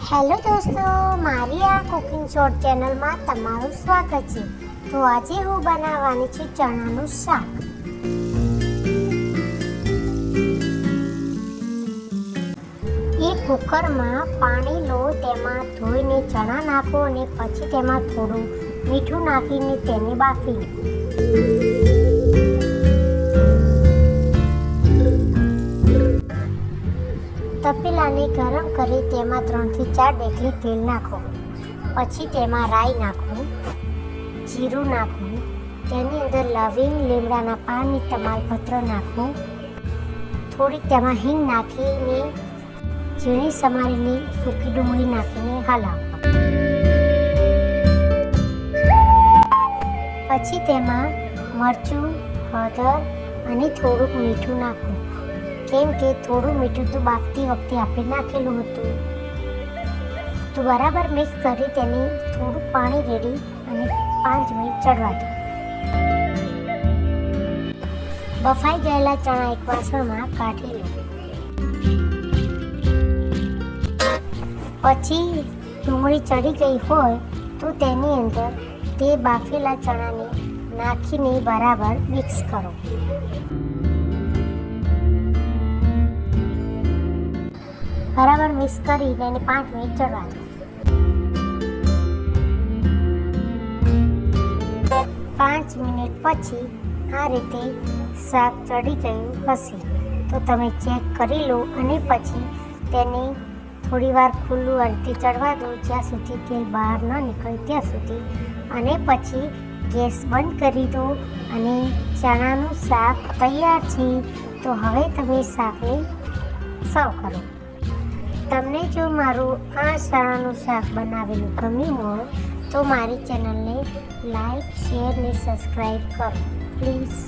Hello દોસ્તો, મારી આ કુકિંગ શોર્ટ ચેનલમાં તમારું સ્વાગત છે. તો આજે હું બનાવવાની છું ચણાનું શાક. એક કુકરમાં પાણી લો, તેમાં ધોઈને ચણા નાખો અને પછી તેમાં થોડું મીઠું નાખીને તેને બાફી લો. તપેલાને ગરમ કરી તેમાં 3 થી 4 ડેકલી તેલ નાખો. પછી તેમાં રાઈ નાખો, જીરું નાખો, તેની અંદર લવિંગ, લીમડાના પાન અને તમાલપત્ર નાખો. થોડીક તેમાં હિંગ નાખીને ઝીણી સમારેલી સૂકી ડુંગળી નાખીને હલાવો. પછી તેમાં મરચું, હળદર અને થોડુંક મીઠું નાખો, કેમ કે થોડું મીઠું તો બાફતી વખતે આપણે નાખેલું હતું. તો બરાબર મિક્સ કરી તેને થોડું પાણી રેડી અને 5 મિનિટ ચડવા દો. બફાઈ ગયેલા ચણા એક વાસણમાં કાઢી લો. પછી ડુંગળી ચડી ગઈ હોય તો તેની અંદર તે બાફેલા ચણાને નાખીને બરાબર મિક્સ કરો. બરાબર મિક્સ કરીને એને 5 મિનિટ ચડવા દો. 5 મિનિટ પછી આ રીતે શાક ચડી ગયું હશે તો તમે ચેક કરી લો અને પછી તેને થોડી વાર ખુલ્લું અંતે ચડવા દો, જ્યાં સુધી તેલ બહાર ન નીકળે ત્યાં સુધી. અને પછી ગેસ બંધ કરી દો અને ચણાનું શાક તૈયાર છે. તો હવે તમે શાકને સર્વ કરો. તમને જો મારું આ ચણાનું શાક બનાવેલું ગમ્યું હોય તો મારી ચેનલને લાઈક, શેર અને સબસ્ક્રાઈબ કરો પ્લીઝ.